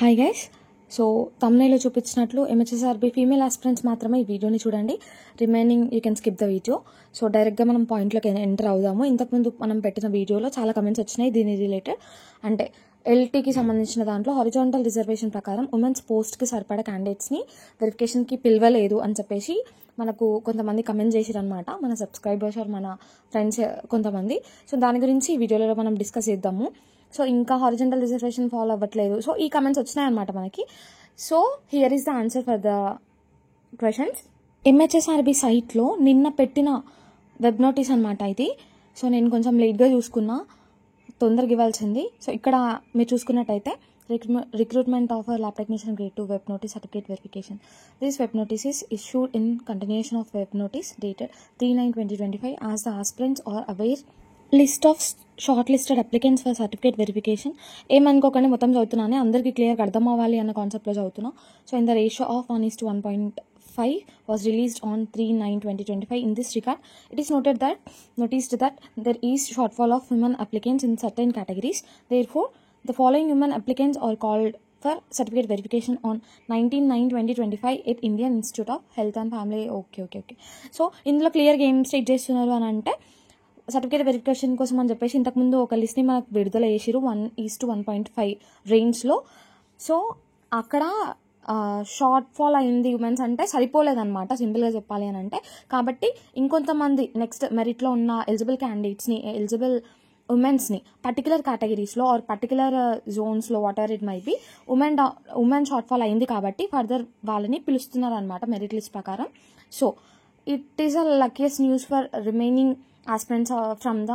Hi guys. So తమ్నైల్లో చూపించినట్లు MHSRB female aspirants మాత్రమే ఈ వీడియోని చూడండి. Remaining you can skip the video. So డైరెక్ట్గా మనం పాయింట్లోకి ఎంటర్ అవుదాము. ఇంతకుముందు మనం పెట్టిన వీడియోలో చాలా కమెంట్స్ వచ్చినాయి దీని రిలేటెడ్. అంటే ఎల్టీకి సంబంధించిన దాంట్లో హారిజాంటల్ రిజర్వేషన్ ప్రకారం ఉమెన్స్ పోస్ట్కి సరిపడా క్యాండిడేట్స్ని వెరిఫికేషన్కి పిలవలేదు అని చెప్పేసి మనకు కొంతమంది కమెంట్ చేసిరనమాట, మన సబ్స్క్రైబర్స్ ఆర్ మన ఫ్రెండ్స్ కొంతమంది. సో దాని గురించి ఈ వీడియోలో మనం డిస్కస్ చేద్దాము. సో ఇంకా హారిజాంటల్ రిజర్వేషన్ ఫాలో అవ్వట్లేదు. సో ఈ కమెంట్స్ వచ్చినాయన్నమాట మనకి. So here is the answer for the questions. MHSRB సైట్లో నిన్న పెట్టిన వెబ్ నోటీస్ అనమాట ఇది. సో నేను కొంచెం లేట్గా చూసుకున్నా, తొందరగా ఇవ్వాల్సింది. సో ఇక్కడ మీరు చూసుకున్నట్టయితే recruitment of lab technician grade 2 web notice certificate verification. This web notice is issued in continuation of web notice dated 3/9/2025 as the aspirants are aware list of short listed applicants for certificate verification. ఏమనుకోకండి, మొత్తం చదువుతున్నాను, అందరికీ క్లియర్గా అర్థం అవ్వాలి అన్న కాన్సెప్ట్లో చదువుతున్నా. So in the ratio of 1:1.5 was released on 3/9/2025. In this regard, it is noticed that there is shortfall of women applicants in certain categories. Therefore, the following women applicants are called for certificate verification on 19/9/2025 at Indian Institute of Health and Family. Okay. So ఇందులో క్లియర్గా ఏం state చేస్తున్నారు అని అంటే, certificate verification కోసం అని చెప్పేసి ఇంతకుముందు ఒక లిస్ట్ని మనకు విడుదల చేసిరు 1:1.5 రేంజ్లో. సో అక్కడ షార్ట్ ఫాల్ అయింది ఉమెన్స్ అంటే సరిపోలేదన్నమాట, సింపుల్గా చెప్పాలి అని అంటే. కాబట్టి ఇంకొంతమంది నెక్స్ట్ మెరిట్లో ఉన్న ఎలిజిబుల్ క్యాండిడేట్స్ని, ఎలిజిబుల్ ఉమెన్స్ని పర్టికులర్ కేటగిరీస్లో ఆర్ పర్టికులర్ జోన్స్లో whatever it may be women shortfall అయింది కాబట్టి ఫర్దర్ వాళ్ళని పిలుస్తున్నారు అనమాట మెరిట్ లిస్ట్ ప్రకారం. So it is a luckiest news for remaining aspirants from the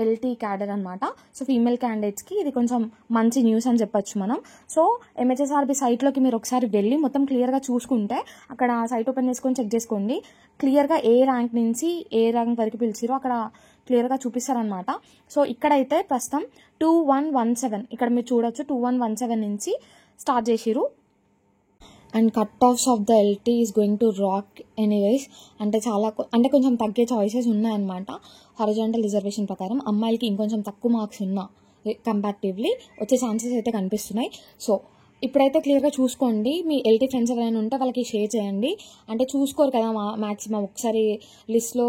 LT cadre అనమాట. సో ఫీమేల్ క్యాండిడేట్స్కి ఇది కొంచెం మంచి న్యూస్ అని చెప్పొచ్చు మనం. సో MHSRB సైట్లోకి మీరు ఒకసారి వెళ్ళి మొత్తం క్లియర్గా చూసుకుంటే, అక్కడ సైట్ ఓపెన్ చేసుకొని చెక్ చేసుకోండి, క్లియర్గా ఏ ర్యాంక్ నుంచి ఏ ర్యాంక్ వరకు పిలిచిరో అక్కడ క్లియర్గా చూపిస్తారనమాట. సో ఇక్కడైతే ప్రస్తుతం 2117 ఇక్కడ మీరు చూడొచ్చు, 2117 నుంచి స్టార్ట్ చేసిరు. And cut offs of the LT is going to rock anyways. అంటే కొంచెం తగ్గే చాయిసెస్ ఉన్నాయన్నమాట. హారిజాంటల్ రిజర్వేషన్ ప్రకారం అమ్మాయిలకి ఇంకొంచెం తక్కువ మార్క్స్ ఉన్నా కంపారిటివ్లీ వచ్చే ఛాన్సెస్ అయితే కనిపిస్తున్నాయి. సో ఇప్పుడైతే క్లియర్గా చూసుకోండి. మీ ఎల్టీ ఫ్రెండ్స్ ఎవరైనా ఉంటే వాళ్ళకి షేర్ చేయండి. అంటే చూసుకోరు కదా మ్యాక్సిమం, ఒకసారి లిస్ట్లో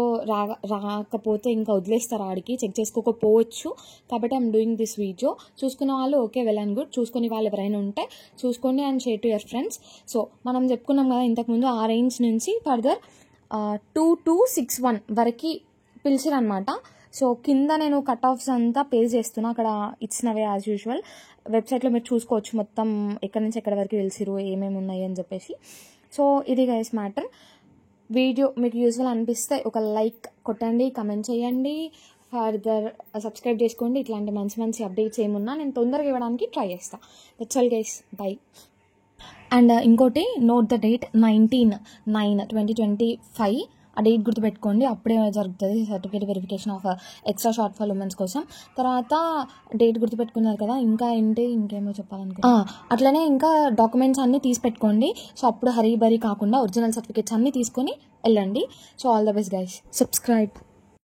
రాకపోతే ఇంకా వదిలేస్తారు, ఆడికి చెక్ చేసుకోకపోవచ్చు. కాబట్టి ఐఎమ్ డూయింగ్ దిస్ వీడియో. చూసుకున్న వాళ్ళు ఓకే, వెల్ అండ్ గుడ్. చూసుకునే వాళ్ళు ఎవరైనా ఉంటే చూసుకోండి and share to your friends. So మనం చెప్పుకున్నాం కదా ఇంతకుముందు, ఆ రేంజ్ నుంచి ఫర్దర్ 2261 వరకు పిలిచిరనమాట. సో కింద నేను కట్ ఆఫ్స్ అంతా పేజ్ చేస్తున్నా, అక్కడ ఇచ్చినవే యాజ్ యూజువల్. వెబ్సైట్లో మీరు చూసుకోవచ్చు మొత్తం ఎక్కడి నుంచి ఎక్కడి వరకు పిలిచిరు, ఏమేమి ఉన్నాయి అని చెప్పేసి. సో ఇది గైస్ మ్యాటర్. వీడియో మీకు యూజ్ఫుల్ అనిపిస్తే ఒక లైక్ కొట్టండి, కమెంట్ చేయండి, ఫర్దర్ సబ్స్క్రైబ్ చేసుకోండి. ఇట్లాంటి మంచి అప్డేట్స్ ఏమున్నా నేను తొందరగా ఇవ్వడానికి ట్రై చేస్తాను. That's all guys, by. And ఇంకోటి, నోట్ ద డేట్ 19/9/2025. ఆ డేట్ గుర్తుపెట్టుకోండి, అప్పుడే జరుగుతుంది certificate verification of extra short fall women's కోసం. తర్వాత డేట్ గుర్తుపెట్టుకున్నారు కదా, ఇంకేమో అట్లనే ఇంకా డాక్యుమెంట్స్ అన్నీ తీసి పెట్టుకోండి. సో అప్పుడు హరీ బరీ కాకుండా ఒరిజినల్ సర్టిఫికేట్స్ అన్నీ తీసుకొని వెళ్ళండి. So all the best guys, subscribe.